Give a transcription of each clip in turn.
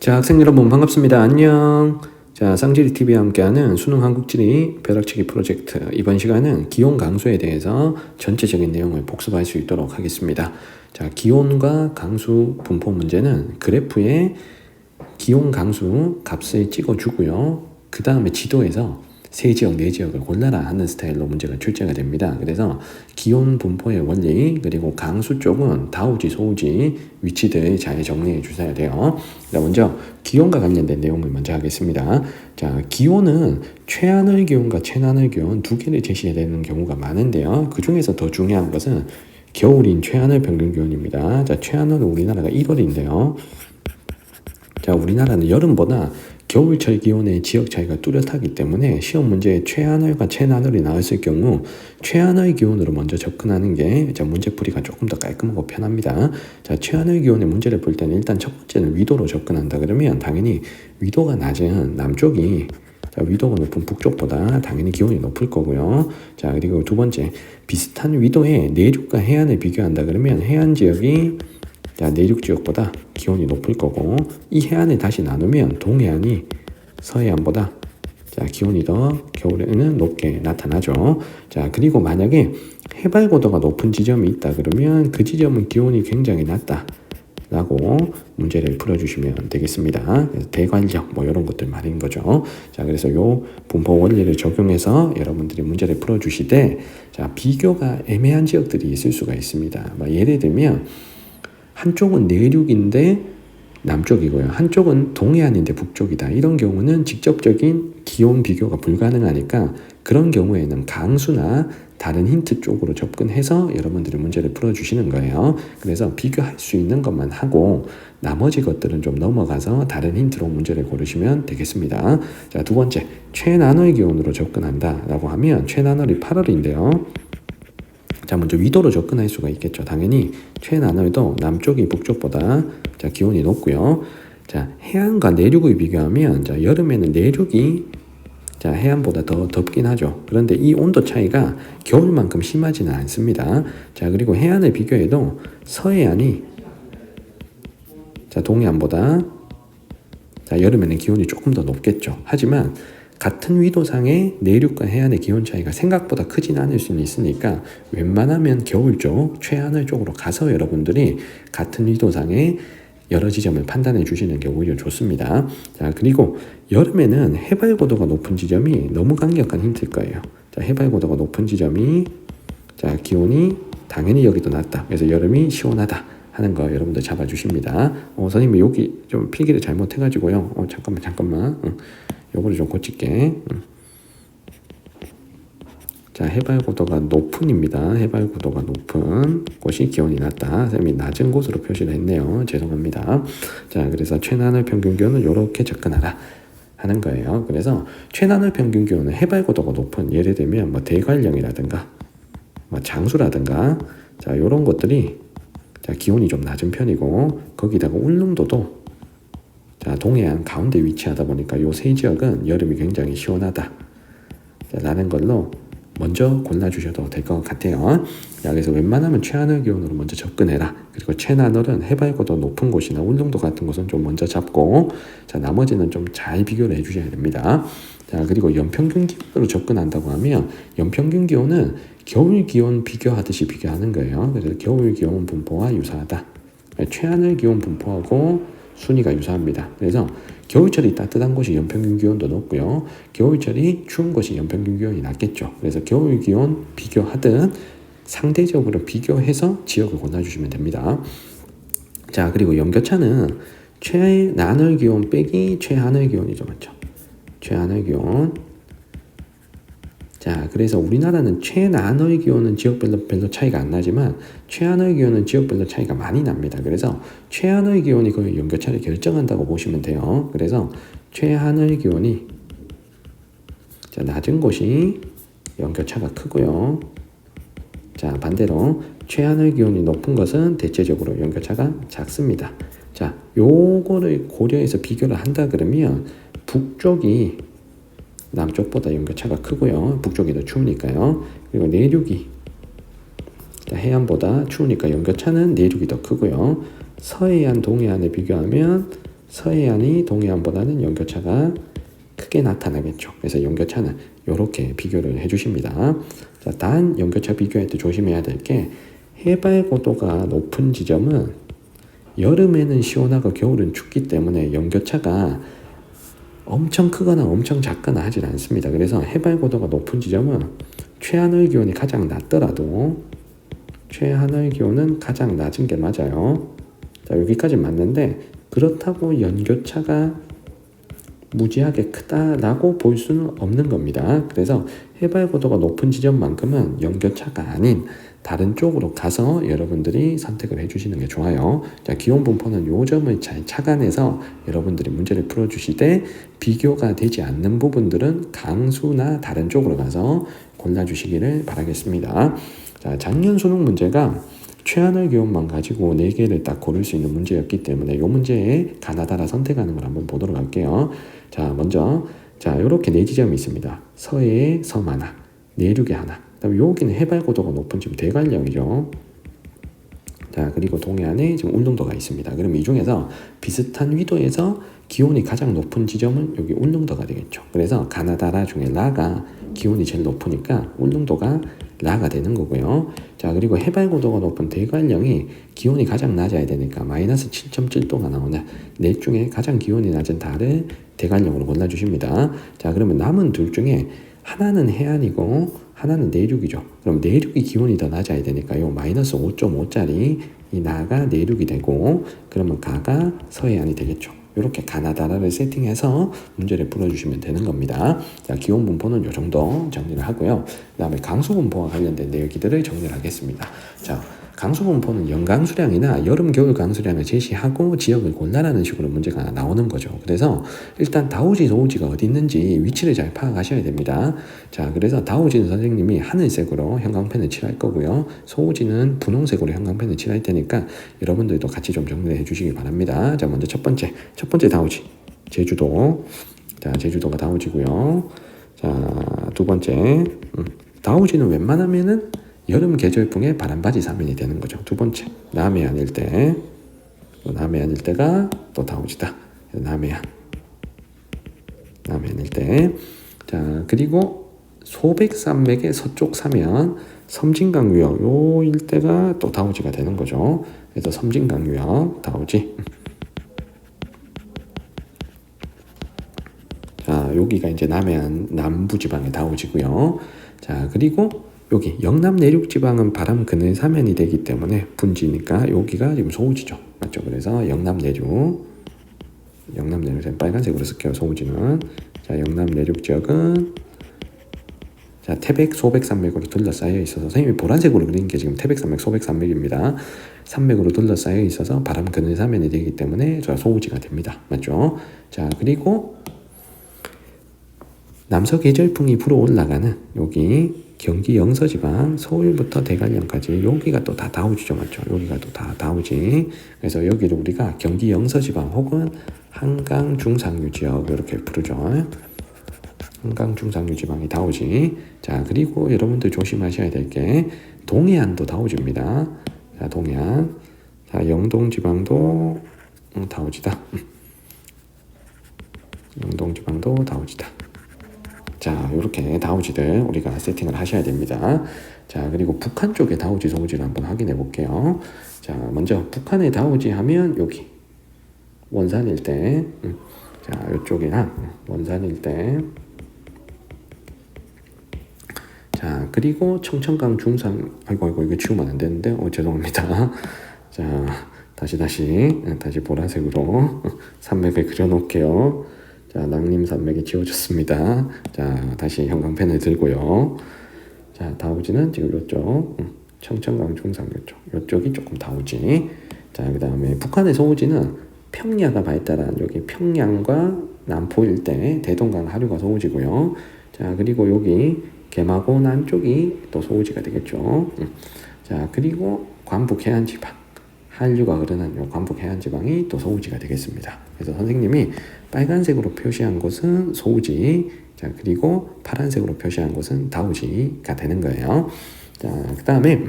자, 학생 여러분 반갑습니다. 안녕. 자, 쌍지리TV와 함께하는 수능 한국지리 벼락치기 프로젝트. 이번 시간은 기온 강수에 대해서 전체적인 내용을 복습할 수 있도록 하겠습니다. 자, 기온과 강수 분포 문제는 그래프에 기온 강수 값을 찍어주고요. 그 다음에 지도에서 세 지역, 네 지역을 골라라 하는 스타일로 문제가 출제가 됩니다. 그래서 기온 분포의 원리, 그리고 강수 쪽은 다우지, 소우지 위치들 잘 정리해 주셔야 돼요. 자, 먼저 기온과 관련된 내용을 먼저 하겠습니다. 자, 기온은 최하늘 기온과 최나늘 기온 두 개를 제시해야 되는 경우가 많은데요. 그 중에서 더 중요한 것은 겨울인 최하늘 평균 기온입니다. 자, 최하늘은 우리나라가 1월인데요. 자, 우리나라는 여름보다 겨울철 기온의 지역 차이가 뚜렷하기 때문에 시험 문제에 최하늘과 최나늘이 나왔을 경우 최하늘 기온으로 먼저 접근하는 게 문제풀이가 조금 더 깔끔하고 편합니다. 자, 최하늘 기온의 문제를 볼 때는 일단 첫 번째는 위도로 접근한다 그러면 당연히 위도가 낮은 남쪽이 위도가 높은 북쪽보다 당연히 기온이 높을 거고요. 자, 그리고 두 번째 비슷한 위도의 내륙과 해안을 비교한다 그러면 해안 지역이 내륙 지역보다 기온이 높을 거고 이 해안을 다시 나누면 동해안이 서해안보다 기온이 더 겨울에는 높게 나타나죠. 자, 그리고 만약에 해발 고도가 높은 지점이 있다 그러면 그 지점은 기온이 굉장히 낮다 라고 문제를 풀어주시면 되겠습니다. 그래서 대관력 이런 것들 말인 거죠. 자, 그래서 요 분포 원리를 적용해서 여러분들이 문제를 풀어주시되 자, 비교가 애매한 지역들이 있을 수가 있습니다. 예를 들면 한쪽은 내륙인데 남쪽이고요. 한쪽은 동해안인데 북쪽이다. 이런 경우는 직접적인 기온 비교가 불가능하니까 그런 경우에는 강수나 다른 힌트 쪽으로 접근해서 여러분들이 문제를 풀어주시는 거예요. 그래서 비교할 수 있는 것만 하고 나머지 것들은 좀 넘어가서 다른 힌트로 문제를 고르시면 되겠습니다. 자, 두 번째, 최나널 기온으로 접근한다 라고 하면 최나널이 8월인데요. 자, 먼저 위도로 접근할 수가 있겠죠. 당연히 최나널도 남쪽이 북쪽보다 기온이 높고요. 자, 해안과 내륙을 비교하면 여름에는 내륙이 해안보다 더 덥긴 하죠. 그런데 이 온도 차이가 겨울만큼 심하지는 않습니다. 자, 그리고 해안을 비교해도 서해안이 동해안보다 여름에는 기온이 조금 더 높겠죠. 하지만 같은 위도상의 내륙과 해안의 기온 차이가 생각보다 크진 않을 수는 있으니까 웬만하면 겨울 쪽, 최하늘 쪽으로 가서 여러분들이 같은 위도상의 여러 지점을 판단해 주시는 게 오히려 좋습니다. 자, 그리고 여름에는 해발 고도가 높은 지점이 너무 강력한 힌트일 거예요. 자, 해발 고도가 높은 지점이 기온이 당연히 여기도 낮다. 그래서 여름이 시원하다 하는 거 여러분들 잡아주십니다. 선생님이 여기 좀 필기를 잘못해가지고요. 잠깐만. 요거를 좀 고칠게. 자, 해발 고도가 높은입니다. 해발 고도가 높은 곳이 기온이 낮다. 선생님이 낮은 곳으로 표시를 했네요. 죄송합니다. 자, 그래서 최나늘 평균 기온은 이렇게 접근하라 하는 거예요. 그래서 최나늘 평균 기온은 해발 고도가 높은 예를 들면 대관령이라든가 장수라든가 요런 것들이 기온이 좀 낮은 편이고 거기다가 울릉도도 동해안 가운데 위치하다 보니까 요 세 지역은 여름이 굉장히 시원하다 라는 걸로 먼저 골라주셔도 될 것 같아요. 자, 그래서 웬만하면 최하늘 기온으로 먼저 접근해라. 그리고 최나늘은 해발 고도 높은 곳이나 울릉도 같은 곳은 좀 먼저 잡고 나머지는 좀 잘 비교를 해주셔야 됩니다. 자, 그리고 연평균 기온으로 접근한다고 하면 연평균 기온은 겨울 기온 비교하듯이 비교하는 거예요. 그래서 겨울 기온 분포와 유사하다. 최하늘 기온 분포하고 순위가 유사합니다. 그래서 겨울철이 따뜻한 곳이 연평균 기온도 높고요. 겨울철이 추운 곳이 연평균 기온이 낮겠죠. 그래서 겨울 기온 비교하듯 상대적으로 비교해서 지역을 골라주시면 됩니다. 자, 그리고 연교차는 최나늘 기온 빼기 최하늘 기온이죠. 맞죠? 최하늘 기온. 자, 그래서 우리나라는 최나늘 기온은 지역별로 별로 차이가 안 나지만 최하늘 기온은 지역별로 차이가 많이 납니다. 그래서 최하늘 기온이 거의 연교차를 결정한다고 보시면 돼요. 그래서 최하늘 기온이 낮은 곳이 연교차가 크고요. 자, 반대로 최하늘 기온이 높은 것은 대체적으로 연교차가 작습니다. 자, 요거를 고려해서 비교를 한다 그러면 북쪽이 남쪽보다 연교차가 크고요. 북쪽이 더 추우니까요. 그리고 내륙이 해안보다 추우니까 연교차는 내륙이 더 크고요. 서해안, 동해안에 비교하면 서해안이 동해안보다는 연교차가 크게 나타나겠죠. 그래서 연교차는 이렇게 비교를 해주십니다. 자, 단 연교차 비교할 때 조심해야 될 게 해발 고도가 높은 지점은 여름에는 시원하고 겨울은 춥기 때문에 연교차가 엄청 크거나 엄청 작거나 하진 않습니다. 그래서 해발 고도가 높은 지점은 최하늘 기온이 가장 낮더라도 최하늘 기온은 가장 낮은 게 맞아요. 자, 여기까지 맞는데 그렇다고 연교차가 무지하게 크다라고 볼 수는 없는 겁니다. 그래서 해발 고도가 높은 지점만큼은 연교차가 아닌 다른 쪽으로 가서 여러분들이 선택을 해주시는 게 좋아요. 자, 기온 분포는 요 점을 잘 착안해서 여러분들이 문제를 풀어주시되 비교가 되지 않는 부분들은 강수나 다른 쪽으로 가서 골라주시기를 바라겠습니다. 자, 작년 수능 문제가 최하늘 기온만 가지고 4개를 딱 고를 수 있는 문제였기 때문에 이 문제에 가나다라 선택하는 걸 한번 보도록 할게요. 자, 먼저 이렇게 4지점이 있습니다. 서해에 섬 하나, 내륙에 하나, 그다음에 여기는 해발 고도가 높은 지금 대관령이죠. 자, 그리고 동해안에 지금 울릉도가 있습니다. 그럼 이 중에서 비슷한 위도에서 기온이 가장 높은 지점은 여기 울릉도가 되겠죠. 그래서 가나다라 중에 라가 기온이 제일 높으니까 울릉도가 라가 되는 거고요. 자, 그리고 해발 고도가 높은 대관령이 기온이 가장 낮아야 되니까 마이너스 7.7도가 나오는 넷 중에 가장 기온이 낮은 달을 대관령으로 골라주십니다. 자, 그러면 남은 둘 중에 하나는 해안이고 하나는 내륙이죠. 그럼 내륙이 기온이 더 낮아야 되니까 요 마이너스 5.5짜리 이 나가 내륙이 되고 그러면 가가 서해안이 되겠죠. 이렇게 가나다라를 세팅해서 문제를 풀어주시면 되는 겁니다. 자, 기온 분포는 이 정도 정리를 하고요. 그 다음에 강수 분포와 관련된 내용들을 정리를 하겠습니다. 자, 강수 분포는 연강 수량이나 여름 겨울 강수량을 제시하고 지역을 골라라는 식으로 문제가 나오는 거죠. 그래서 일단 다우지 소우지가 어디 있는지 위치를 잘 파악하셔야 됩니다. 자, 그래서 다우지는 선생님이 하늘색으로 형광펜을 칠할 거고요. 소우지는 분홍색으로 형광펜을 칠할 테니까 여러분들도 같이 좀 정리해 주시기 바랍니다. 자, 먼저 첫 번째 다우지 제주도. 자, 제주도가 다우지고요. 자, 두 번째 다우지는 웬만하면은 여름 계절풍의 바람바지 사면이 되는 거죠. 두 번째, 남해안 일대. 남해안 일대가 또 다우지다. 남해안 일대. 자, 그리고 소백산맥의 서쪽 사면 섬진강유역 요 일대가 또 다우지가 되는 거죠. 그래서 섬진강유역 다우지. 자, 여기가 이제 남해안 남부지방의 다우지고요. 자, 그리고 여기 영남 내륙 지방은 바람 그늘 사면이 되기 때문에 분지니까 여기가 지금 소우지죠. 맞죠? 그래서 영남 내륙 빨간색으로 쓸게요. 소우지는. 자, 영남 내륙 지역은 자, 태백 소백산맥으로 둘러싸여 있어서 선생님이 보라색으로 그린 게 지금 태백산맥 소백산맥입니다. 산맥으로 둘러싸여 있어서 바람 그늘 사면이 되기 때문에 저 소우지가 됩니다. 맞죠? 자, 그리고 남서 계절풍이 불어 올라가는 여기 경기 영서지방 서울부터 대관령까지 여기가 또 다 다우지죠. 맞죠? 여기가 또 다 다우지. 그래서 여기를 우리가 경기 영서지방 혹은 한강 중상류 지역 이렇게 부르죠. 한강 중상류 지방이 다우지. 자, 그리고 여러분들 조심하셔야 될 게 동해안도 다우지입니다. 자, 동해안. 자, 영동 지방도 다우지다. 영동 지방도 다우지다. 자, 이렇게 다우지들 우리가 세팅을 하셔야 됩니다. 자, 그리고 북한 쪽의 다우지 소우지를 한번 확인해 볼게요. 자, 먼저 북한의 다우지 하면 여기 원산 일대. 자, 이쪽이나 원산 일대. 자, 그리고 청천강 중상. 아이고 이거 지우면 안 되는데. 죄송합니다. 자, 다시 보라색으로 산맥을 그려 놓을게요. 자, 낭림산맥이 지워졌습니다. 자, 다시 형광펜을 들고요. 자, 다우지는 지금 이쪽 청천강 중상 이쪽이 조금 다우지. 자, 그 다음에 북한의 소우지는 평야가 발달한 여기 평양과 남포 일대 대동강 하류가 소우지고요. 자, 그리고 여기 개마고 남쪽이 또 소우지가 되겠죠. 자, 그리고 관북 해안지방 한류가 흐르는 요 관북 해안지방이 또 소우지가 되겠습니다. 그래서 선생님이 빨간색으로 표시한 곳은 소우지, 자, 그리고 파란색으로 표시한 곳은 다우지가 되는 거예요. 자, 그 다음에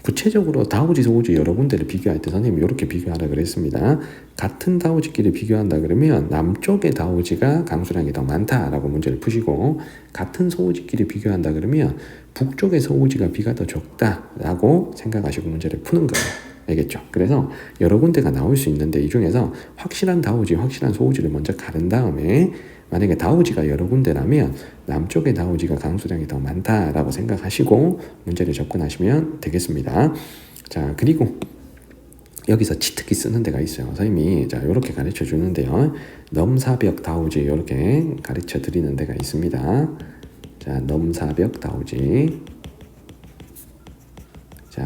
구체적으로 다우지, 소우지 여러 군데를 비교할 때 선생님이 이렇게 비교하라 그랬습니다. 같은 다우지끼리 비교한다 그러면 남쪽의 다우지가 강수량이 더 많다라고 문제를 푸시고, 같은 소우지끼리 비교한다 그러면 북쪽의 소우지가 비가 더 적다라고 생각하시고 문제를 푸는 거예요. 알겠죠? 그래서 여러 군데가 나올 수 있는데 이 중에서 확실한 다우지, 확실한 소우지를 먼저 가른 다음에 만약에 다우지가 여러 군데라면 남쪽의 다우지가 강수량이 더 많다라고 생각하시고 문제를 접근하시면 되겠습니다. 자, 그리고 여기서 치트키 쓰는 데가 있어요. 선생님이 자 이렇게 가르쳐 주는데요. 넘사벽 다우지 이렇게 가르쳐 드리는 데가 있습니다. 자, 넘사벽 다우지. 자,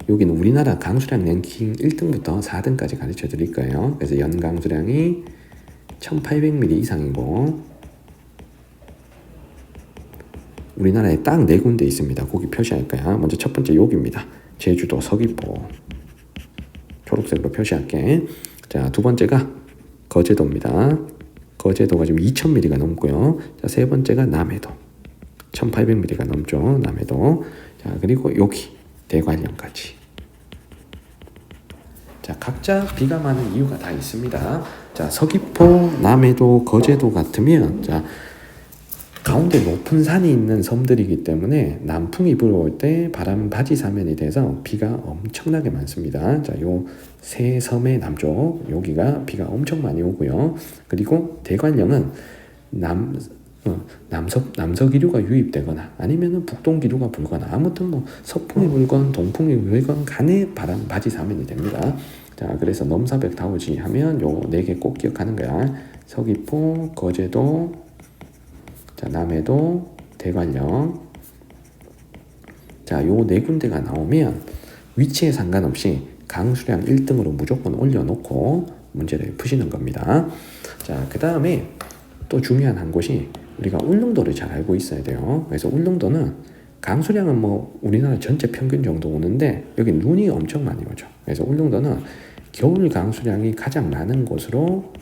여기는 우리나라 강수량 랭킹 1등부터 4등까지 가르쳐 드릴 거예요. 그래서 연강수량이 1800mm 이상이고 우리나라에 딱 4군데 있습니다. 거기 표시할까요? 먼저 첫 번째 여기입니다. 제주도 서귀포 초록색으로 표시할게. 자, 두 번째가 거제도입니다. 거제도가 지금 2000mm가 넘고요. 자, 세 번째가 남해도 1800mm가 넘죠. 남해도. 자, 그리고 여기 대관령까지. 자, 각자 비가 많은 이유가 다 있습니다. 자, 서귀포, 남해도, 거제도 같으면 자, 가운데 높은 산이 있는 섬들이기 때문에 남풍이 불어올 때 바람 바지 사면이 돼서 비가 엄청나게 많습니다. 자, 요 세 섬의 남쪽 여기가 비가 엄청 많이 오고요. 그리고 대관령은 남서 기류가 유입되거나 아니면은 북동 기류가 불거나 아무튼 뭐 서풍이 불건 동풍이 불건 간에 바람 바지 사면이 됩니다. 자, 그래서 넘사벽 다우지 하면 요 4개 꼭 기억하는 거야. 서귀포, 거제도, 자, 남해도, 대관령. 자, 요 4군데가 나오면 위치에 상관없이 강수량 1등으로 무조건 올려놓고 문제를 푸시는 겁니다. 자, 그 다음에 또 중요한 한 곳이 우리가 울릉도를 잘 알고 있어야 돼요. 그래서 울릉도는 강수량은 뭐 우리나라 전체 평균 정도 오는데 여기 눈이 엄청 많이 오죠. 그래서 울릉도는 겨울 강수량이 가장 많은 곳으로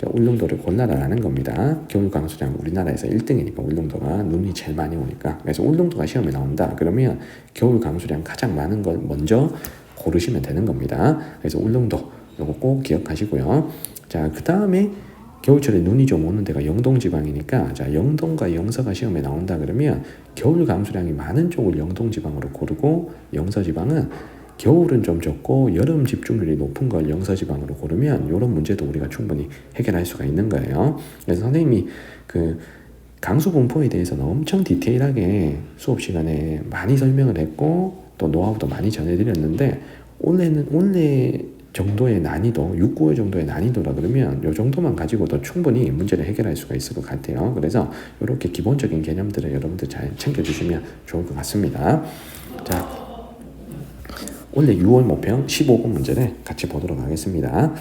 울릉도를 골라라라는 겁니다. 겨울 강수량 우리나라에서 1등이니까 울릉도가 눈이 제일 많이 오니까. 그래서 울릉도가 시험에 나온다 그러면 겨울 강수량 가장 많은 걸 먼저 고르시면 되는 겁니다. 그래서 울릉도 요거 꼭 기억하시고요. 자, 그 다음에 겨울철에 눈이 좀 오는 데가 영동지방이니까 자, 영동과 영서가 시험에 나온다 그러면 겨울 강수량이 많은 쪽을 영동지방으로 고르고 영서지방은 겨울은 좀 적고 여름 집중률이 높은 걸 영서지방으로 고르면 이런 문제도 우리가 충분히 해결할 수가 있는 거예요. 그래서 선생님이 그 강수 분포에 대해서는 엄청 디테일하게 수업 시간에 많이 설명을 했고 또 노하우도 많이 전해드렸는데 원래 정도의 난이도, 6, 9월 정도의 난이도라 그러면 이 정도만 가지고도 충분히 문제를 해결할 수가 있을 것 같아요. 그래서 이렇게 기본적인 개념들을 여러분들 잘 챙겨주시면 좋을 것 같습니다. 자, 원래 6월 모평 15번 문제를 같이 보도록 하겠습니다.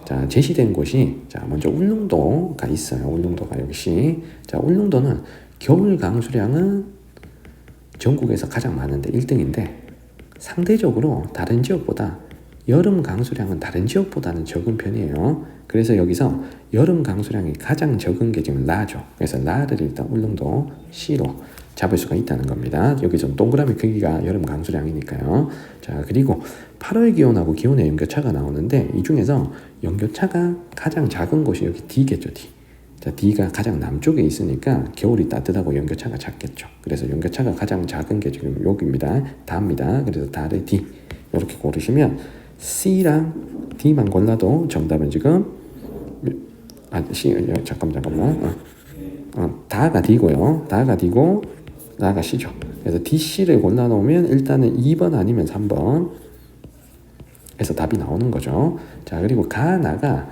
자, 제시된 곳이 자, 먼저 울릉도가 있어요. 울릉도가 역시. 자, 울릉도는 겨울 강수량은 전국에서 가장 많은데 1등인데 상대적으로 다른 지역보다 여름 강수량은 다른 지역보다는 적은 편이에요. 그래서 여기서 여름 강수량이 가장 적은 게 지금 라죠. 그래서 라를 일단 울릉도 C로 잡을 수가 있다는 겁니다. 여기 좀 동그라미 크기가 여름 강수량이니까요. 자, 그리고 8월 기온하고 기온의 연교차가 나오는데 이 중에서 연교차가 가장 작은 곳이 여기 D겠죠. D. 자, D가 가장 남쪽에 있으니까 겨울이 따뜻하고 연교차가 작겠죠. 그래서 연교차가 가장 작은 게 지금 여기입니다. 다입니다. 그래서 다를 D 이렇게 고르시면 C랑 D만 골라도 정답은 지금 잠깐만 다가 D고요. 다가 D고 나가 C죠. 그래서 D, C를 골라놓으면 일단은 2번 아니면 3번 에서 답이 나오는 거죠. 자, 그리고 가, 나가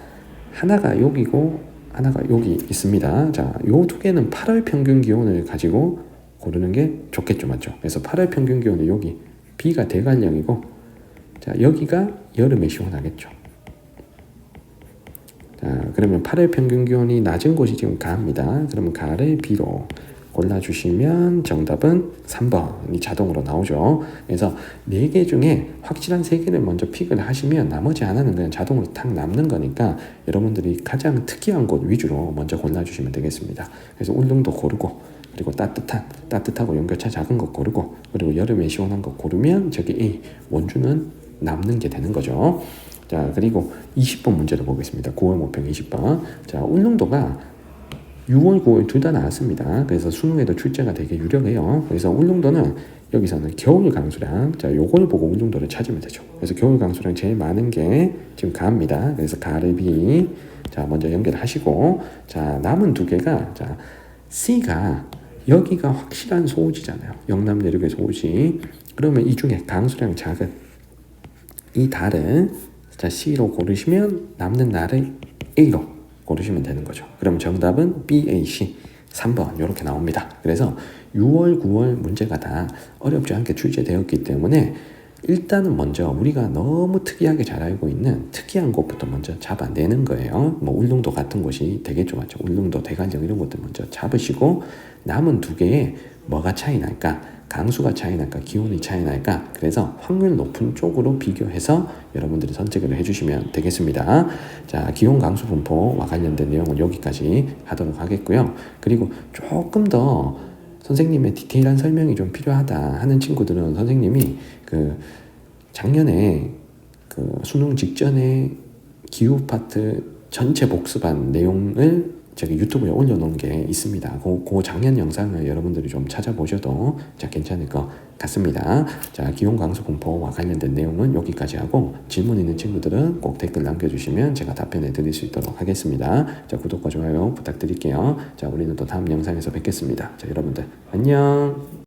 하나가 여기고 하나가 여기 있습니다. 자, 요 두 개는 8월 평균 기온을 가지고 고르는 게 좋겠죠. 맞죠? 그래서 8월 평균 기온은 여기 B가 대관령이고 자, 여기가 여름에 시원하겠죠. 자, 그러면 8월 평균 기온이 낮은 곳이 지금 가입니다. 그러면 가를 B로 골라주시면 정답은 3번이 자동으로 나오죠. 그래서 4개 중에 확실한 3개를 먼저 픽을 하시면 나머지 하나는 그냥 자동으로 탁 남는 거니까 여러분들이 가장 특이한 곳 위주로 먼저 골라주시면 되겠습니다. 그래서 울릉도 고르고 그리고 따뜻하고 연결차 작은 거 고르고, 그리고 여름에 시원한 거 고르면 저기 이 원주는 남는 게 되는 거죠. 자, 그리고 20번 문제를 보겠습니다. 9월 모평 20번. 자, 울릉도가 6월, 9월 둘 다 나왔습니다. 그래서 수능에도 출제가 되게 유력해요. 그래서 울릉도는 여기서는 겨울 강수량, 자, 요걸 보고 울릉도를 찾으면 되죠. 그래서 겨울 강수량 제일 많은 게 지금 가입니다. 그래서 가를 B, 자, 먼저 연결하시고, 자, 남은 두 개가, 자, C가 여기가 확실한 소우지잖아요. 영남 내륙의 소우지. 그러면 이 중에 강수량 작은 이 달을, 자, C로 고르시면 남는 날을 A로 고르시면 되는 거죠. 그럼 정답은 BAC 3번 이렇게 나옵니다. 그래서 6월, 9월 문제가 다 어렵지 않게 출제되었기 때문에 일단은 먼저 우리가 너무 특이하게 잘 알고 있는 특이한 곳부터 먼저 잡아내는 거예요. 뭐 울릉도 같은 곳이 되게 좋았죠. 울릉도, 대관령 이런 것들 먼저 잡으시고, 남은 두 개에 뭐가 차이 날까? 강수가 차이 날까? 기온이 차이 날까? 그래서 확률 높은 쪽으로 비교해서 여러분들이 선택을 해주시면 되겠습니다. 자, 기온 강수 분포와 관련된 내용은 여기까지 하도록 하겠고요. 그리고 조금 더 선생님의 디테일한 설명이 좀 필요하다 하는 친구들은 선생님이 그 작년에 그 수능 직전에 기후 파트 전체 복습한 내용을 제가 유튜브에 올려놓은 게 있습니다. 그 작년 영상을 여러분들이 좀 찾아보셔도 자, 괜찮을 것 같습니다. 자, 기온 강수 분포와 관련된 내용은 여기까지 하고, 질문 있는 친구들은 꼭 댓글 남겨주시면 제가 답변해 드릴 수 있도록 하겠습니다. 자, 구독과 좋아요 부탁드릴게요. 자, 우리는 또 다음 영상에서 뵙겠습니다. 자, 여러분들 안녕.